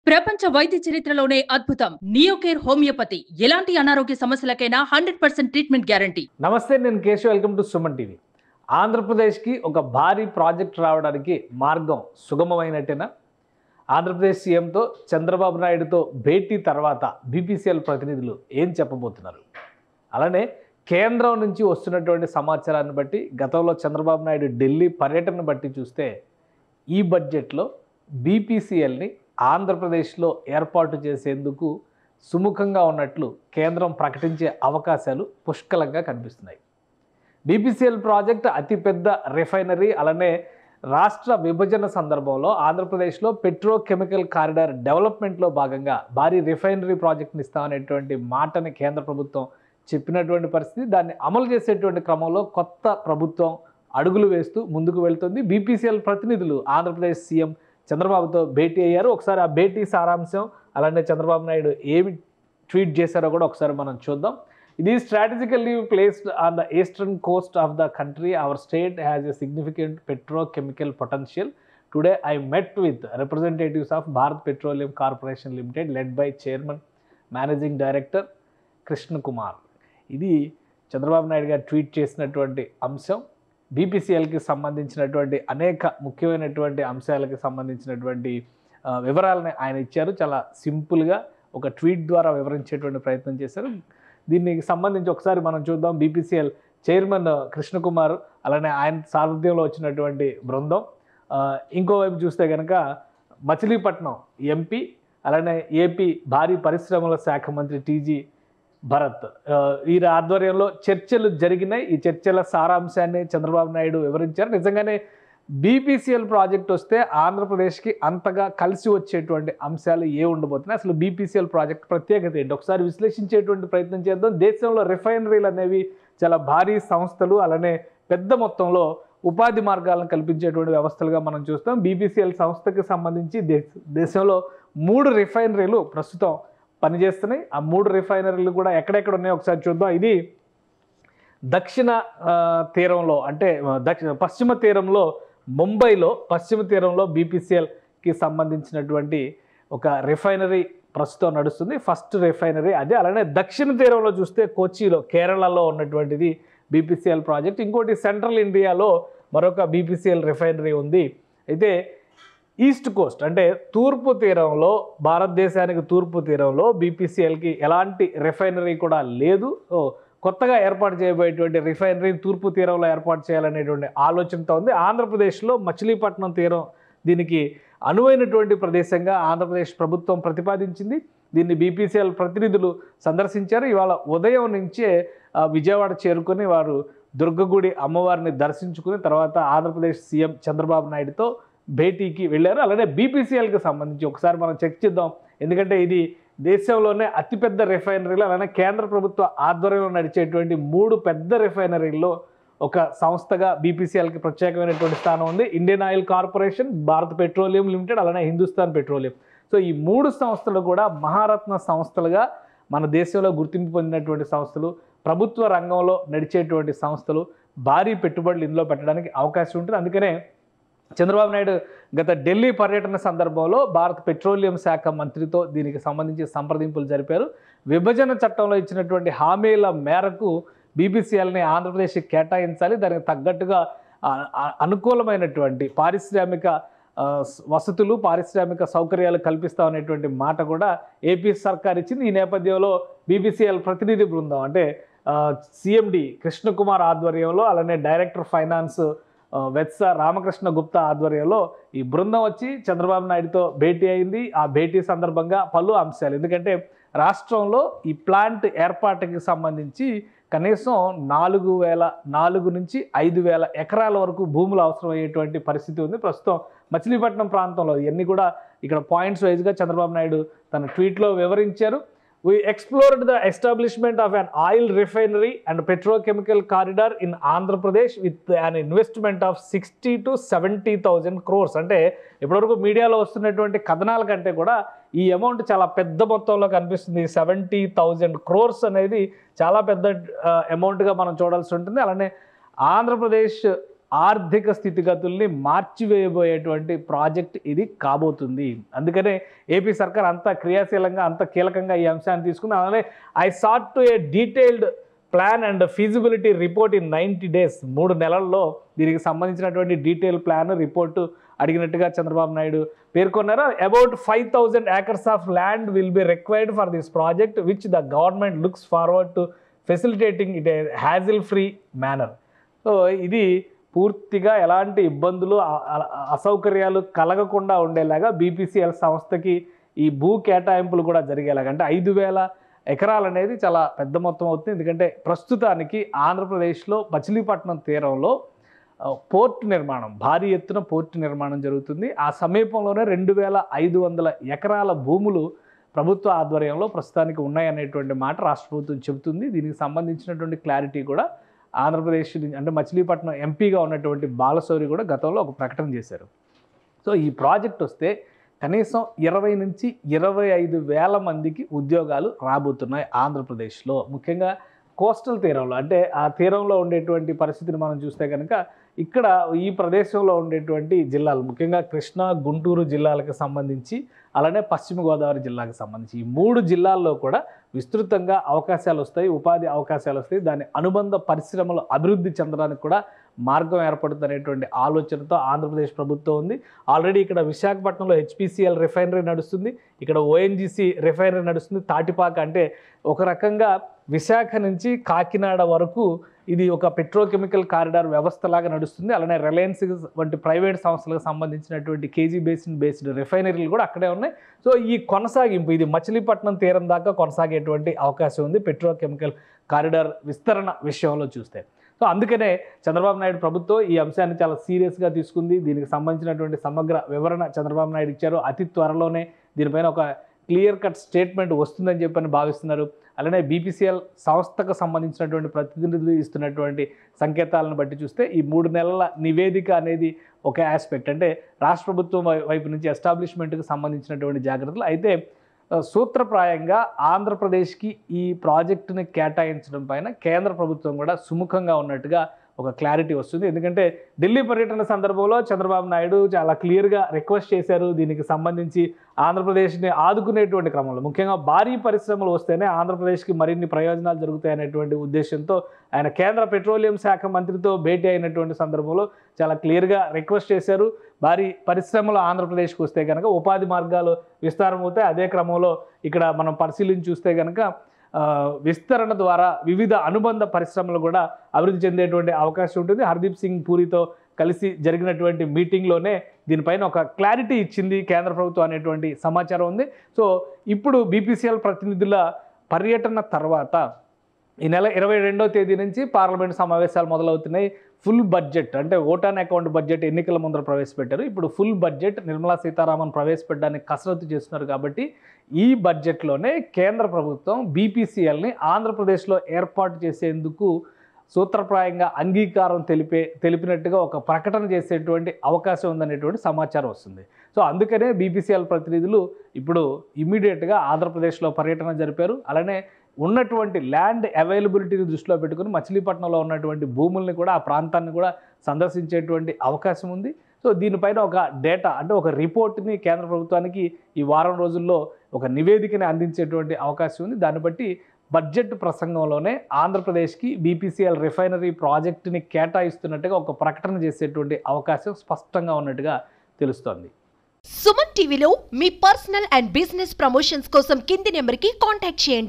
ప్రపంచ వైద్య చరిత్రలోనే అద్భుతం నియోకేర్ హోమియోపతి ఎలాంటి అనారోగ్య సమస్యలకైనా 100% ట్రీట్మెంట్ గ్యారంటీ. నమస్తే, నేను Keshav. Welcome to Suman TV. ఆంధ్రప్రదేశ్కి ఒక భారీ ప్రాజెక్ట్ రావడానికి మార్గం సుగమమైనట్టేనా? ఆంధ్రప్రదేశ్ సీఎంతో చంద్రబాబు నాయుడుతో భేటీ తర్వాత బీపీసీఎల్ ప్రతినిధులు ఏం చెప్పబోతున్నారు? అలానే కేంద్రం నుంచి వస్తున్నటువంటి సమాచారాన్ని బట్టి, గతంలో చంద్రబాబు నాయుడు ఢిల్లీ పర్యటన బట్టి చూస్తే ఈ బడ్జెట్లో బీపీసీఎల్ని ఆంధ్రప్రదేశ్లో ఏర్పాటు చేసేందుకు సుముఖంగా ఉన్నట్లు కేంద్రం ప్రకటించే అవకాశాలు పుష్కలంగా కనిపిస్తున్నాయి. బీపీసీఎల్ ప్రాజెక్ట్ అతిపెద్ద రిఫైనరీ. అలానే రాష్ట్ర విభజన సందర్భంలో ఆంధ్రప్రదేశ్లో పెట్రోకెమికల్ కారిడార్ డెవలప్మెంట్లో భాగంగా భారీ రిఫైనరీ ప్రాజెక్ట్ని ఇస్తామనేటువంటి మాటని కేంద్ర ప్రభుత్వం చెప్పినటువంటి పరిస్థితి. దాన్ని అమలు చేసేటువంటి క్రమంలో కొత్త ప్రభుత్వం అడుగులు వేస్తూ ముందుకు వెళ్తుంది. బీపీసీఎల్ ప్రతినిధులు ఆంధ్రప్రదేశ్ సీఎం చంద్రబాబుతో భేటీ అయ్యారు. ఒకసారి ఆ భేటీ సారాంశం, అలానే చంద్రబాబు నాయుడు ఏమి ట్వీట్ చేశారో కూడా ఒకసారి మనం చూద్దాం. ఇది strategically placed on the eastern Coast of the country. Our state has a significant petrochemical potential. Today I met with representatives of Bharat petroleum corporation limited led by chairman managing director Krishna Kumar. ఇది చంద్రబాబు నాయుడు గారు tweet చేసినటువంటి అంశం. బీపీసీఎల్కి సంబంధించినటువంటి అనేక ముఖ్యమైనటువంటి అంశాలకి సంబంధించినటువంటి వివరాలని ఆయన ఇచ్చారు. చాలా సింపుల్గా ఒక ట్వీట్ ద్వారా వివరించేటువంటి ప్రయత్నం చేశారు. దీనికి సంబంధించి ఒకసారి మనం చూద్దాం. బీపీసీఎల్ చైర్మన్ కృష్ణకుమార్, అలానే ఆయన సారథ్యంలో వచ్చినటువంటి బృందం. ఇంకోవైపు చూస్తే కనుక మచిలీపట్నం ఎంపీ, అలానే ఏపీ భారీ పరిశ్రమల శాఖ మంత్రి టీజీ భరత్, వీరి ఆధ్వర్యంలో చర్చలు జరిగినాయి. ఈ చర్చల సారాంశాన్ని చంద్రబాబు నాయుడు వివరించారు. నిజంగానే బీపీసీఎల్ ప్రాజెక్ట్ వస్తే ఆంధ్రప్రదేశ్కి అంతగా కలిసి వచ్చేటువంటి అంశాలు ఏ ఉండబోతున్నాయి, అసలు బీపీసీఎల్ ప్రాజెక్ట్ ప్రత్యేకత ఏంటి, ఒకసారి విశ్లేషించేటువంటి ప్రయత్నం చేద్దాం. దేశంలో రిఫైనరీలు అనేవి చాలా భారీ సంస్థలు, అలానే పెద్ద మొత్తంలో ఉపాధి మార్గాలను కల్పించేటువంటి వ్యవస్థలుగా మనం చూస్తాం. బీపీసీఎల్ సంస్థకి సంబంధించి దేశంలో 3 రిఫైనరీలు ప్రస్తుతం పనిచేస్తున్నాయి. ఆ 3 రిఫైనరీలు కూడా ఎక్కడెక్కడ ఉన్నాయో ఒకసారి చూద్దాం. ఇది దక్షిణ తీరంలో, అంటే పశ్చిమ తీరంలో, ముంబైలో పశ్చిమ తీరంలో బీపీసీఎల్కి సంబంధించినటువంటి ఒక రిఫైనరీ ప్రస్తుతం నడుస్తుంది. ఫస్ట్ రిఫైనరీ అదే. అలానే దక్షిణ తీరంలో చూస్తే కొచ్చిలో, కేరళలో ఉన్నటువంటిది బీపీసీఎల్ ప్రాజెక్ట్. ఇంకోటి సెంట్రల్ ఇండియాలో మరొక బీపీసీఎల్ రిఫైనరీ ఉంది. అయితే ఈస్ట్ కోస్ట్, అంటే తూర్పు తీరంలో, భారతదేశానికి తూర్పు తీరంలో బీపీసీఎల్కి ఎలాంటి రిఫైనరీ కూడా లేదు. కొత్తగా ఏర్పాటు చేయబోయేటువంటి రిఫైనరీ తూర్పు తీరంలో ఏర్పాటు చేయాలనేటువంటి ఆలోచనతో ఉంది. ఆంధ్రప్రదేశ్లో మచిలీపట్నం తీరం దీనికి అనువైనటువంటి ప్రదేశంగా ఆంధ్రప్రదేశ్ ప్రభుత్వం ప్రతిపాదించింది. దీన్ని బీపీసీఎల్ ప్రతినిధులు సందర్శించారు. ఇవాళ ఉదయం నుంచే విజయవాడ చేరుకొని వారు దుర్గగుడి అమ్మవారిని దర్శించుకుని తర్వాత ఆంధ్రప్రదేశ్ సీఎం చంద్రబాబు నాయుడుతో భేటీకి వెళ్ళారు. అలానే బీపీసీఎల్కి సంబంధించి ఒకసారి మనం చెక్ చేద్దాం. ఎందుకంటే ఇది దేశంలోనే అతిపెద్ద రిఫైనరీలు, అలానే కేంద్ర ప్రభుత్వ ఆధ్వర్యంలో నడిచేటువంటి 3 పెద్ద రిఫైనరీల్లో ఒక సంస్థగా బీపీసీఎల్కి ప్రత్యేకమైనటువంటి స్థానం ఉంది. Indian oil corporation, Bharat petroleum limited, అలానే హిందుస్థాన్ పెట్రోలియం. సో ఈ 3 సంస్థలు కూడా మహారత్న సంస్థలుగా మన దేశంలో గుర్తింపు పొందినటువంటి సంస్థలు, ప్రభుత్వ రంగంలో నడిచేటువంటి సంస్థలు. భారీ పెట్టుబడులు ఇందులో పెట్టడానికి అవకాశం ఉంటుంది. అందుకనే చంద్రబాబు నాయుడు గత ఢిల్లీ పర్యటన సందర్భంలో భారత పెట్రోలియం శాఖ మంత్రితో దీనికి సంబంధించి సంప్రదింపులు జరిపారు. విభజన చట్టంలో ఇచ్చినటువంటి హామీల మేరకు బీపీసీఎల్ని ఆంధ్రప్రదేశ్కి కేటాయించాలి, దానికి తగ్గట్టుగా అనుకూలమైనటువంటి పారిశ్రామిక వసతులు, పారిశ్రామిక సౌకర్యాలు కల్పిస్తామనేటువంటి మాట కూడా ఏపీ సర్కార్ ఇచ్చింది. ఈ నేపథ్యంలో బీపీసీఎల్ ప్రతినిధి బృందం, అంటే సిఎండి కృష్ణకుమార్ ఆధ్వర్యంలో, అలానే డైరెక్టర్ ఫైనాన్స్ వెత్స రామకృష్ణ గుప్తా ఆధ్వర్యంలో ఈ బృందం వచ్చి చంద్రబాబు నాయుడుతో భేటీ అయింది. ఆ భేటీ సందర్భంగా పలు అంశాలు, ఎందుకంటే రాష్ట్రంలో ఈ ప్లాంట్ ఏర్పాటుకి సంబంధించి కనీసం 4,004 నుంచి 5,000 ఎకరాల వరకు భూములు అవసరమయ్యేటువంటి పరిస్థితి ఉంది. ప్రస్తుతం మచిలీపట్నం ప్రాంతంలో ఇవన్నీ కూడా ఇక్కడ పాయింట్స్ వైజ్గా చంద్రబాబు నాయుడు తన ట్వీట్లో వివరించారు. We explored the establishment of an oil refinery and petrochemical corridor in Andhra Pradesh with an investment of 60 to 70,000 crores. అంటే ఇప్పటివరకు మీడియాలో వస్తున్నటువంటి కథనాల కంటే కూడా ఈ అమౌంట్ చాలా పెద్ద మొత్తంలో కనిపిస్తుంది. 70,000 crores అనేది చాలా పెద్ద అమౌంట్గా మనం చూడాల్సి ఉంటుంది. అలానే ఆంధ్రప్రదేశ్ ఆర్థిక స్థితిగతుల్ని మార్చివేయబోయేటువంటి ప్రాజెక్ట్ ఇది కాబోతుంది. అందుకనే ఏపీ సర్కార్ అంత క్రియాశీలంగా అంత కీలకంగా ఈ అంశాన్ని తీసుకుంది. అలానే I sought to a detailed plan and feasibility report in 90 days, 3 నెలల్లో దీనికి సంబంధించినటువంటి డీటెయిల్ ప్లాన్ రిపోర్టు అడిగినట్టుగా చంద్రబాబు నాయుడు పేర్కొన్నారు. About 5,000 acres of land will be required for this project which the government looks forward to facilitating it A hassle free manner. So ఇది పూర్తిగా ఎలాంటి ఇబ్బందులు అసౌకర్యాలు కలగకుండా ఉండేలాగా బీపీసీఎల్ సంస్థకి ఈ భూ కేటాయింపులు కూడా జరిగేలాగా, అంటే 5,000 ఎకరాలు అనేది చాలా పెద్ద మొత్తం అవుతుంది. ఎందుకంటే ప్రస్తుతానికి ఆంధ్రప్రదేశ్లో మచిలీపట్నం తీరంలో పోర్టు నిర్మాణం, భారీ ఎత్తున పోర్టు నిర్మాణం జరుగుతుంది. ఆ సమీపంలోనే 2,500 ఎకరాల భూములు ప్రభుత్వ ఆధ్వర్యంలో ప్రస్తుతానికి ఉన్నాయనేటువంటి మాట రాష్ట్ర ప్రభుత్వం చెబుతుంది. దీనికి సంబంధించినటువంటి క్లారిటీ కూడా ఆంధ్రప్రదేశ్ అంటే మచిలీపట్నం ఎంపీగా ఉన్నటువంటి బాలశౌరి కూడా గతంలో ఒక ప్రకటన చేశారు. సో ఈ ప్రాజెక్ట్ వస్తే కనీసం 20 నుంచి 25,000 మందికి ఉద్యోగాలు రాబోతున్నాయి ఆంధ్రప్రదేశ్లో. ముఖ్యంగా కోస్టల్ తీరంలో, అంటే ఆ తీరంలో ఉండేటువంటి పరిస్థితిని మనం చూస్తే కనుక ఇక్కడ ఈ ప్రదేశంలో ఉండేటువంటి జిల్లాలు, ముఖ్యంగా కృష్ణా, గుంటూరు జిల్లాలకు సంబంధించి, అలానే పశ్చిమ గోదావరి జిల్లాకు సంబంధించి ఈ 3 జిల్లాల్లో కూడా విస్తృతంగా అవకాశాలు వస్తాయి, ఉపాధి అవకాశాలు వస్తాయి. దాని అనుబంధ పరిశ్రమలు అభివృద్ధి చెందడానికి కూడా మార్గం ఏర్పడుతున్నటువంటి ఆలోచనతో ఆంధ్రప్రదేశ్ ప్రభుత్వం ఉంది. ఆల్రెడీ ఇక్కడ విశాఖపట్నంలో హెచ్పిసిఎల్ రిఫైనరీ నడుస్తుంది, ఇక్కడ ఓఎన్జీసీ రిఫైనరీ నడుస్తుంది. తాటిపాక అంటే ఒక రకంగా విశాఖ నుంచి కాకినాడ వరకు ఇది ఒక పెట్రోకెమికల్ కారిడార్ వ్యవస్థలాగా నడుస్తుంది. అలానే రిలయన్స్ వంటి ప్రైవేట్ సంస్థలకు సంబంధించినటువంటి కేజీ బేస్డ్ రిఫైనరీలు కూడా అక్కడే ఉన్నాయి. సో ఈ కొనసాగింపు ఇది మచిలీపట్నం తీరం దాకా కొనసాగేటువంటి అవకాశం ఉంది పెట్రోకెమికల్ కారిడార్ విస్తరణ విషయంలో చూస్తే. సో అందుకనే చంద్రబాబు నాయుడు ప్రభుత్వం ఈ అంశాన్ని చాలా సీరియస్గా తీసుకుంది. దీనికి సంబంధించినటువంటి సమగ్ర వివరణ చంద్రబాబు నాయుడు ఇచ్చారు. అతి త్వరలోనే దీనిపైన ఒక క్లియర్ కట్ స్టేట్మెంట్ వస్తుందని చెప్పని భావిస్తున్నారు. అలానే బీపీసీఎల్ సంస్థకు సంబంధించినటువంటి ప్రతినిధులు ఇస్తున్నటువంటి సంకేతాలను బట్టి చూస్తే ఈ 3 నెలల నివేదిక అనేది ఒక ఆస్పెక్ట్, అంటే రాష్ట్ర ప్రభుత్వం వైపు నుంచి ఎస్టాబ్లిష్మెంట్కి సంబంధించినటువంటి జాగ్రత్తలు. అయితే సూత్రప్రాయంగా ఆంధ్రప్రదేశ్కి ఈ ప్రాజెక్టుని కేటాయించడం పైన కేంద్ర ప్రభుత్వం కూడా సుముఖంగా ఉన్నట్టుగా ఒక క్లారిటీ వస్తుంది. ఎందుకంటే ఢిల్లీ పర్యటన సందర్భంలో చంద్రబాబు నాయుడు చాలా క్లియర్గా రిక్వెస్ట్ చేశారు. దీనికి సంబంధించి ఆంధ్రప్రదేశ్ని ఆదుకునేటువంటి క్రమంలో ముఖ్యంగా భారీ పరిశ్రమలు వస్తేనే ఆంధ్రప్రదేశ్కి మరిన్ని ప్రయోజనాలు జరుగుతాయనేటువంటి ఉద్దేశంతో ఆయన కేంద్ర పెట్రోలియం శాఖ మంత్రితో భేటీ అయినటువంటి సందర్భంలో చాలా క్లియర్గా రిక్వెస్ట్ చేశారు. భారీ పరిశ్రమలు ఆంధ్రప్రదేశ్కి వస్తే కనుక ఉపాధి మార్గాలు విస్తారం అవుతాయి. అదే క్రమంలో ఇక్కడ మనం పరిశీలించి చూస్తే కనుక విస్తరణ ద్వారా వివిధ అనుబంధ పరిశ్రమలు కూడా అభివృద్ధి చెందేటువంటి అవకాశం ఉంటుంది. హర్దీప్ సింగ్ పూరితో కలిసి జరిగినటువంటి మీటింగ్లోనే దీనిపైన ఒక క్లారిటీ ఇచ్చింది కేంద్ర ప్రభుత్వం అనేటువంటి సమాచారం ఉంది. సో ఇప్పుడు బీపీసీఎల్ ప్రతినిధుల పర్యటన తర్వాత ఈ నెల 22వ తేదీ నుంచి పార్లమెంట్ సమావేశాలు మొదలవుతున్నాయి. ఫుల్ బడ్జెట్ అంటే ఓట్ ఆన్ అకౌంట్ బడ్జెట్ ఎన్నికల ముందర ప్రవేశపెట్టారు. ఇప్పుడు ఫుల్ బడ్జెట్ నిర్మలా సీతారామన్ ప్రవేశపెట్టడానికి కసరత్తు చేస్తున్నారు. కాబట్టి ఈ బడ్జెట్లోనే కేంద్ర ప్రభుత్వం బీపీసీఎల్ని ఆంధ్రప్రదేశ్లో ఏర్పాటు చేసేందుకు సూత్రప్రాయంగా అంగీకారం తెలిపినట్టుగా ఒక ప్రకటన చేసేటువంటి అవకాశం ఉందనేటువంటి సమాచారం వస్తుంది. సో అందుకనే బీపీసీఎల్ ప్రతినిధులు ఇప్పుడు ఇమ్మీడియట్గా ఆంధ్రప్రదేశ్లో పర్యటన జరిపారు. అలానే ఉన్నటువంటి ల్యాండ్ అవైలబిలిటీని దృష్టిలో పెట్టుకుని మచిలీపట్నంలో ఉన్నటువంటి భూముల్ని కూడా ఆ ప్రాంతాన్ని కూడా సందర్శించేటువంటి అవకాశం ఉంది. సో దీనిపైన ఒక డేటా అంటే ఒక రిపోర్ట్ని కేంద్ర ప్రభుత్వానికి ఈ వారం రోజుల్లో ఒక నివేదికని అందించేటువంటి అవకాశం ఉంది. దాన్ని బట్టి బడ్జెట్ ప్రసంగంలోనే ఆంధ్రప్రదేశ్కి బీపీసీఎల్ రిఫైనరీ ప్రాజెక్టుని కేటాయిస్తున్నట్టుగా ఒక ప్రకటన చేసేటువంటి అవకాశం స్పష్టంగా ఉన్నట్టుగా తెలుస్తోంది. సుమన్ టీవీలో మీ పర్సనల్ అండ్ బిజినెస్ ప్రమోషన్స్ కోసం కింది నెంబర్కి కాంటాక్ట్ చేయండి.